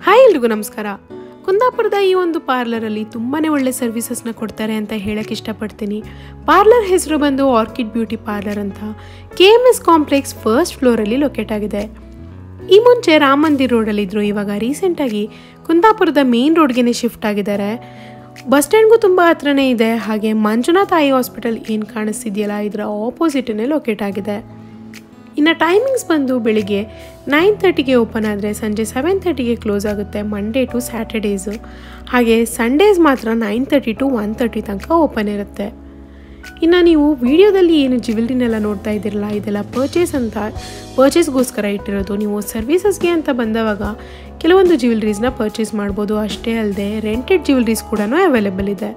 Hi ಎಲ್ರಿಗೂ ನಮಸ್ಕಾರ. ಕುಂದಾಪುರದ ಈ ಒಂದು ಪಾರ್ಲರಲ್ಲಿ ತುಂಬಾ ಒಳ್ಳೆ ಸರ್ವಿಸಸ್ನ ಕೊಡ್ತಾರೆ ಅಂತ ಹೇಳಕ್ಕೆ ಇಷ್ಟಪಡ್ತೀನಿ. ಪಾರ್ಲರ್ ಹೆಸರು ಬಂದು ಆರ್ಕಿಡ್ ಬ್ಯೂಟಿ ಪಾರ್ಲರ್ ಅಂತ KMS ಕಾಂಪ್ಲೆಕ್ಸ್ ಫಸ್ಟ್ ಫ್ಲೋರಲ್ಲಿ ಲೊಕೇಟ್ ಆಗಿದೆ. ಈ ಮುಂಚೆ ರಾಮ ಮಂದಿರ್ ರೋಡಲ್ಲಿದ್ದರು, ಇವಾಗ ರೀಸೆಂಟಾಗಿ ಕುಂದಾಪುರದ ಮೇನ್ ರೋಡ್ಗೆ ಶಿಫ್ಟ್ ಆಗಿದ್ದಾರೆ. ಬಸ್ ಸ್ಟ್ಯಾಂಡ್ಗೂ ತುಂಬ ಹತ್ರನೇ ಇದೆ. ಹಾಗೆ ಮಂಜುನಾಥ ಐ ಹಾಸ್ಪಿಟಲ್ ಏನು ಕಾಣಿಸ್ತಿದೆಯಲ್ಲ, ಇದರ ಆಪೋಸಿಟೇ ಲೊಕೇಟ್ ಆಗಿದೆ. ಇನ್ನು ಟೈಮಿಂಗ್ಸ್ ಬಂದು ಬೆಳಿಗ್ಗೆ 9:30ಗೆ ಓಪನ್ ಆದರೆ ಸಂಜೆ 7:30ಗೆ ಕ್ಲೋಸ್ ಆಗುತ್ತೆ, ಮಂಡೇ ಟು ಸ್ಯಾಟರ್ಡೇಸು. ಹಾಗೆ ಸಂಡೇಸ್ ಮಾತ್ರ 9:30 to 1:30 ತನಕ ಓಪನ್ ಇರುತ್ತೆ. ಇನ್ನು ನೀವು ವಿಡಿಯೋದಲ್ಲಿ ಏನು ಜ್ಯುವೆಲ್ರಿನೆಲ್ಲ ನೋಡ್ತಾ ಇದ್ದೀರಲ್ಲ, ಇದೆಲ್ಲ ಪರ್ಚೇಸ್ಗೋಸ್ಕರ ಇಟ್ಟಿರೋದು. ನೀವು ಸರ್ವಿಸಸ್ಗೆ ಅಂತ ಬಂದವಾಗ ಕೆಲವೊಂದು ಜ್ಯುವೆಲ್ರೀಸ್ನ ಪರ್ಚೇಸ್ ಮಾಡ್ಬೋದು. ಅಷ್ಟೇ ಅಲ್ಲದೆ ರೆಂಟೆಡ್ ಜ್ಯುವೆಲ್ರೀಸ್ ಕೂಡ ಅವೈಲೇಬಲ್ ಇದೆ.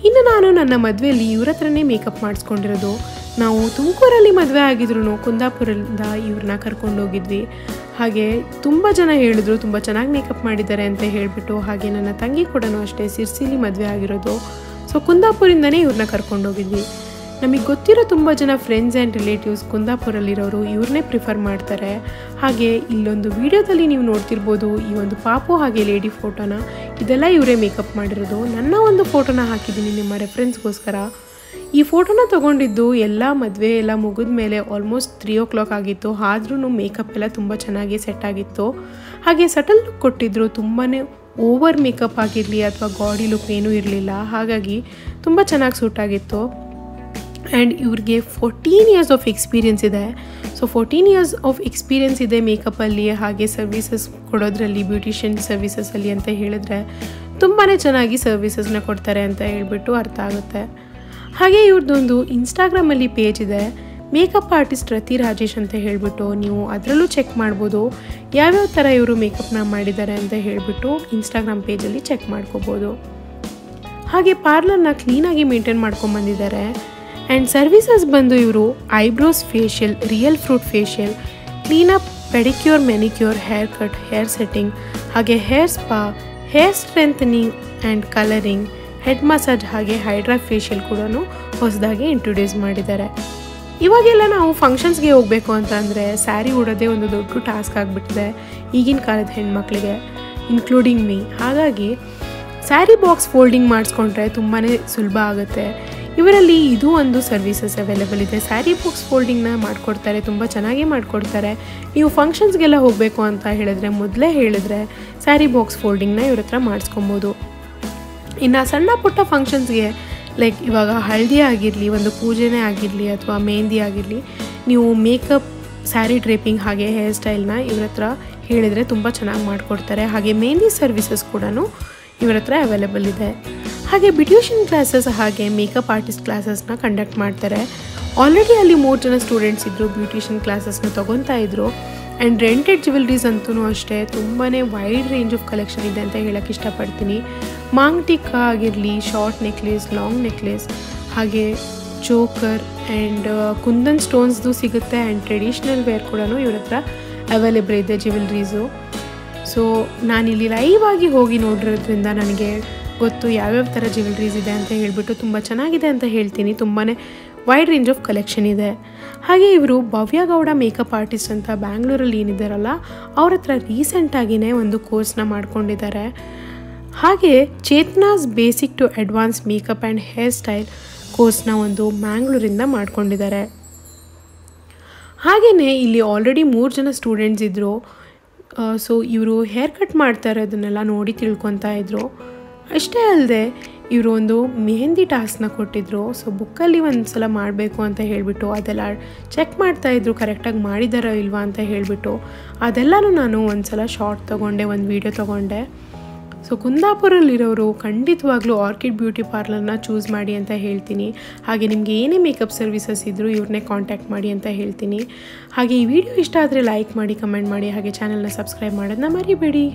ಇನ್ನು ನಾನು ನನ್ನ ಮದುವೆಯಲ್ಲಿ ಇವ್ರ ಹತ್ರನೇ ಮೇಕಪ್ ಮಾಡಿಸ್ಕೊಂಡಿರೋದು. ನಾವು ತುಮಕೂರಲ್ಲಿ ಮದುವೆ ಆಗಿದ್ರು ಕುಂದಾಪುರದಿಂದ ಇವ್ರನ್ನ ಕರ್ಕೊಂಡೋಗಿದ್ವಿ. ಹಾಗೆ ತುಂಬ ಜನ ಹೇಳಿದ್ರು ತುಂಬ ಚೆನ್ನಾಗಿ ಮೇಕಪ್ ಮಾಡಿದ್ದಾರೆ ಅಂತ ಹೇಳಿಬಿಟ್ಟು. ಹಾಗೆ ನನ್ನ ತಂಗಿ ಕೂಡ ಅಷ್ಟೇ ಸಿರ್ಸಿಲಿ ಮದುವೆ ಆಗಿರೋದು. ಸೊ ಕುಂದಾಪುರಿಂದನೇ ಇವ್ರನ್ನ ಕರ್ಕೊಂಡೋಗಿದ್ವಿ. ನಮಗೆ ಗೊತ್ತಿರೋ ತುಂಬ ಜನ ಫ್ರೆಂಡ್ಸ್ ಆ್ಯಂಡ್ ರಿಲೇಟಿವ್ಸ್ ಕುಂದಾಪುರಲ್ಲಿರೋರು ಇವ್ರನ್ನೇ ಪ್ರಿಫರ್ ಮಾಡ್ತಾರೆ. ಹಾಗೆ ಇಲ್ಲೊಂದು ವಿಡಿಯೋದಲ್ಲಿ ನೀವು ನೋಡ್ತಿರ್ಬೋದು, ಈ ಒಂದು ಪಾಪು ಹಾಗೆ ಲೇಡಿ ಫೋಟೋನ, ಇದೆಲ್ಲ ಇವರೇ ಮೇಕಪ್ ಮಾಡಿರೋದು. ನನ್ನ ಒಂದು ಫೋಟೋನ ಹಾಕಿದ್ದೀನಿ ನಿಮ್ಮ ರೆಫರೆನ್ಸ್ಗೋಸ್ಕರ. ಈ ಫೋಟೋನ ತೊಗೊಂಡಿದ್ದು ಎಲ್ಲ ಮದುವೆ ಎಲ್ಲ ಮುಗಿದ ಮೇಲೆ ಆಲ್ಮೋಸ್ಟ್ 3 o'clock ಆಗಿತ್ತು. ಆದ್ರೂ ಮೇಕಪ್ ಎಲ್ಲ ತುಂಬ ಚೆನ್ನಾಗಿ ಸೆಟ್ ಆಗಿತ್ತು. ಹಾಗೆ ಸಟಲ್ ಲುಕ್ ಕೊಟ್ಟಿದ್ರು. ತುಂಬಾ ಓವರ್ ಮೇಕಪ್ ಆಗಿರಲಿ ಅಥವಾ ಗಾಡಿ ಲುಕ್ ಏನೂ ಇರಲಿಲ್ಲ. ಹಾಗಾಗಿ ತುಂಬ ಚೆನ್ನಾಗಿ ಸೂಟ್ ಆಗಿತ್ತು. ಆ್ಯಂಡ್ ಇವ್ರಿಗೆ 14 years ಆಫ್ ಎಕ್ಸ್ಪೀರಿಯೆನ್ಸ್ ಇದೆ. ಸೊ 14 years ಆಫ್ ಎಕ್ಸ್ಪೀರಿಯೆನ್ಸ್ ಇದೆ ಮೇಕಪ್ಪಲ್ಲಿ, ಹಾಗೆ ಸರ್ವಿಸಸ್ ಕೊಡೋದ್ರಲ್ಲಿ, ಬ್ಯೂಟಿಷಿಯನ್ ಸರ್ವಿಸಸಲ್ಲಿ ಅಂತ ಹೇಳಿದ್ರೆ ತುಂಬಾ ಚೆನ್ನಾಗಿ ಸರ್ವಿಸಸ್ನ ಕೊಡ್ತಾರೆ ಅಂತ ಹೇಳ್ಬಿಟ್ಟು ಅರ್ಥ ಆಗುತ್ತೆ. ಹಾಗೆ ಇವ್ರದ್ದೊಂದು ಇನ್ಸ್ಟಾಗ್ರಾಮಲ್ಲಿ ಪೇಜ್ ಇದೆ, ಮೇಕಪ್ ಆರ್ಟಿಸ್ಟ್ ರತಿ ರಾಜೇಶ್ ಅಂತ ಹೇಳಿಬಿಟ್ಟು. ನೀವು ಅದರಲ್ಲೂ ಚೆಕ್ ಮಾಡ್ಬೋದು ಯಾವ್ಯಾವ ಥರ ಇವರು ಮೇಕಪ್ನ ಮಾಡಿದ್ದಾರೆ ಅಂತ ಹೇಳಿಬಿಟ್ಟು ಇನ್ಸ್ಟಾಗ್ರಾಮ್ ಪೇಜಲ್ಲಿ ಚೆಕ್ ಮಾಡ್ಕೋಬೋದು. ಹಾಗೆ ಪಾರ್ಲರ್ನ ಕ್ಲೀನಾಗಿ ಮೇಂಟೈನ್ ಮಾಡ್ಕೊಂಬಂದಿದ್ದಾರೆ. ಆ್ಯಂಡ್ ಸರ್ವಿಸಸ್ ಬಂದು ಇವರು eyebrows facial, real fruit facial, cleanup, pedicure, manicure, hair cut, hair setting, ಹಾಗೆ hair spa, hair strengthening and colouring, head massage, ಹಾಗೆ ಹೈಡ್ರಾ ಫೇಶಿಯಲ್ ಕೂಡ ಹೊಸದಾಗಿ ಇಂಟ್ರೊಡ್ಯೂಸ್ ಮಾಡಿದ್ದಾರೆ. ಇವಾಗೆಲ್ಲ ನಾವು ಫಂಕ್ಷನ್ಸ್ಗೆ ಹೋಗಬೇಕು ಅಂತಂದರೆ ಸ್ಯಾರಿ ಉಡೋದೇ ಒಂದು ದೊಡ್ಡ ಟಾಸ್ಕ್ ಆಗಿಬಿಟ್ಟಿದೆ ಈಗಿನ ಕಾಲದ ಹೆಣ್ಮಕ್ಳಿಗೆ, ಇನ್ಕ್ಲೂಡಿಂಗ್ ಮೀ. ಹಾಗಾಗಿ ಸ್ಯಾರಿ ಬಾಕ್ಸ್ ಫೋಲ್ಡಿಂಗ್ ಮಾಡಿಸ್ಕೊಂಡ್ರೆ ತುಂಬಾ ಸುಲಭ ಆಗುತ್ತೆ. ಇವರಲ್ಲಿ ಇದು ಒಂದು ಸರ್ವಿಸಸ್ ಅವೈಲೇಬಲ್ ಇದೆ. ಸ್ಯಾರಿ ಬಾಕ್ಸ್ ಫೋಲ್ಡಿಂಗ್ನ ಮಾಡಿಕೊಡ್ತಾರೆ, ತುಂಬ ಚೆನ್ನಾಗಿ ಮಾಡಿಕೊಡ್ತಾರೆ. ನೀವು ಫಂಕ್ಷನ್ಸ್ಗೆಲ್ಲ ಹೋಗಬೇಕು ಅಂತ ಮೊದಲೇ ಹೇಳಿದ್ರೆ ಸ್ಯಾರಿ ಬಾಕ್ಸ್ ಫೋಲ್ಡಿಂಗ್ನ ಇವ್ರ ಹತ್ರ ಮಾಡಿಸ್ಕೊಬೋದು. ಇನ್ನು ಸಣ್ಣ ಪುಟ್ಟ ಫಂಕ್ಷನ್ಸ್ಗೆ ಲೈಕ್ ಇವಾಗ ಹಳದಿ ಆಗಿರಲಿ, ಒಂದು ಪೂಜೆನೇ ಆಗಿರಲಿ ಅಥವಾ ಮೆಹಂದಿ ಆಗಿರಲಿ, ನೀವು ಮೇಕಪ್, ಸ್ಯಾರಿ ಡ್ರೇಪಿಂಗ್ ಹಾಗೆ ಹೇರ್ ಸ್ಟೈಲ್ನ ಇವ್ರ ಹತ್ರ ಹೇಳಿದರೆ ತುಂಬ ಚೆನ್ನಾಗಿ ಮಾಡಿಕೊಡ್ತಾರೆ. ಹಾಗೆ ಮೆಹಂದಿ ಸರ್ವಿಸಸ್ ಕೂಡ ಇವ್ರ ಹತ್ರ ಅವೈಲೇಬಲ್ ಇದೆ. ಹಾಗೆ ಬ್ಯೂಟಿಷಿಯನ್ ಕ್ಲಾಸಸ್ ಹಾಗೆ ಮೇಕಪ್ ಆರ್ಟಿಸ್ಟ್ ಕ್ಲಾಸಸ್ನ ಕಂಡಕ್ಟ್ ಮಾಡ್ತಾರೆ. ಆಲ್ರೆಡಿ ಅಲ್ಲಿ 3 ಜನ ಸ್ಟೂಡೆಂಟ್ಸ್ ಇದ್ದರು, ಬ್ಯೂಟಿಷಿಯನ್ ಕ್ಲಾಸಸ್ನ ತೊಗೊತಾ ಇದ್ದರು. ಆ್ಯಂಡ್ ರೆಂಟೆಡ್ ಜ್ಯುವೆಲ್ರೀಸ್ ಅಂತೂ ಅಷ್ಟೇ ತುಂಬಾ ವೈಡ್ ರೇಂಜ್ ಆಫ್ ಕಲೆಕ್ಷನ್ ಇದೆ ಅಂತ ಹೇಳೋಕ್ಕೆ ಇಷ್ಟಪಡ್ತೀನಿ. ಮಾಂಗ್ ಟಿಕ್ಕಾ ಆಗಿರಲಿ, ಶಾರ್ಟ್ ನೆಕ್ಲೇಸ್, ಲಾಂಗ್ ನೆಕ್ಲೇಸ್, ಹಾಗೆ ಚೋಕರ್ ಆ್ಯಂಡ್ ಕುಂದನ್ ಸ್ಟೋನ್ಸ್ದು ಸಿಗುತ್ತೆ. ಆ್ಯಂಡ್ ಟ್ರೆಡಿಷ್ನಲ್ ವೇರ್ ಕೂಡ ಇವ್ರ ಹತ್ರ ಅವೈಲೇಬಲ್ ಇದೆ ಜ್ಯುವೆಲ್ರೀಸು. ಸೊ ನಾನಿಲ್ಲಿ ಲೈವ್ ಆಗಿ ಹೋಗಿ ನೋಡಿರೋದ್ರಿಂದ ನನಗೆ ಗೊತ್ತು ಯಾವ್ಯಾವ ಥರ ಜ್ಯುವೆಲ್ರೀಸ್ ಇದೆ ಅಂತ ಹೇಳಿಬಿಟ್ಟು. ತುಂಬ ಚೆನ್ನಾಗಿದೆ ಅಂತ ಹೇಳ್ತೀನಿ. ತುಂಬಾ ವೈಡ್ ರೇಂಜ್ ಆಫ್ ಕಲೆಕ್ಷನ್ ಇದೆ. ಹಾಗೆ ಇವರು ಭವ್ಯ ಗೌಡ ಮೇಕಪ್ ಆರ್ಟಿಸ್ಟ್ ಅಂತ ಬ್ಯಾಂಗ್ಳೂರಲ್ಲಿ ಏನಿದ್ದಾರಲ್ಲ, ಅವ್ರ ಹತ್ರ ರೀಸೆಂಟಾಗಿಯೇ ಒಂದು ಕೋರ್ಸ್ನ ಮಾಡ್ಕೊಂಡಿದ್ದಾರೆ. ಹಾಗೆ Chetana's basic to advance makeup and hair style ಕೋರ್ಸ್ನ ಒಂದು ಮ್ಯಾಂಗ್ಳೂರಿಂದ ಮಾಡ್ಕೊಂಡಿದ್ದಾರೆ. ಹಾಗೆಯೇ ಇಲ್ಲಿ ಆಲ್ರೆಡಿ 3 ಜನ ಸ್ಟೂಡೆಂಟ್ಸ್ ಇದ್ದರು. ಸೊ ಇವರು ಹೇರ್ ಕಟ್ ಮಾಡ್ತಾ ಇರೋದನ್ನೆಲ್ಲ ನೋಡಿ ತಿಳ್ಕೊತಾ ಇದ್ರು. ಅಷ್ಟೇ ಅಲ್ಲದೆ ಇವರು ಒಂದು ಮೆಹಂದಿ ಟಾಸ್ಕ್ನ ಕೊಟ್ಟಿದ್ದರು. ಸೊ ಬುಕ್ಕಲ್ಲಿ ಒಂದು ಸಲ ಮಾಡಬೇಕು ಅಂತ ಹೇಳಿಬಿಟ್ಟು ಅದೆಲ್ಲ ಚೆಕ್ ಮಾಡ್ತಾಯಿದ್ರು, ಕರೆಕ್ಟಾಗಿ ಮಾಡಿದಾರೋ ಇಲ್ವಾ ಅಂತ ಹೇಳಿಬಿಟ್ಟು. ಅದೆಲ್ಲನೂ ನಾನು ಒಂದು ಸಲ ಶಾರ್ಟ್ ತೊಗೊಂಡೆ, ಒಂದು ವೀಡಿಯೋ ತೊಗೊಂಡೆ. ಸೊ ಕುಂದಾಪುರಲ್ಲಿರೋರು ಖಂಡಿತವಾಗ್ಲೂ ಆರ್ಕಿಡ್ ಬ್ಯೂಟಿ ಪಾರ್ಲರ್ನ ಚೂಸ್ ಮಾಡಿ ಅಂತ ಹೇಳ್ತೀನಿ. ಹಾಗೆ ನಿಮಗೆ ಏನೇ ಮೇಕಪ್ ಸರ್ವಿಸಸ್ ಇದ್ದರೂ ಇವ್ರನ್ನೇ ಕಾಂಟ್ಯಾಕ್ಟ್ ಮಾಡಿ ಅಂತ ಹೇಳ್ತೀನಿ. ಹಾಗೆ ಈ ವಿಡಿಯೋ ಇಷ್ಟ ಆದರೆ ಲೈಕ್ ಮಾಡಿ, ಕಮೆಂಟ್ ಮಾಡಿ, ಹಾಗೆ ಚಾನಲ್ನ ಸಬ್ಸ್ಕ್ರೈಬ್ ಮಾಡೋದನ್ನ ಮರಿಬೇಡಿ.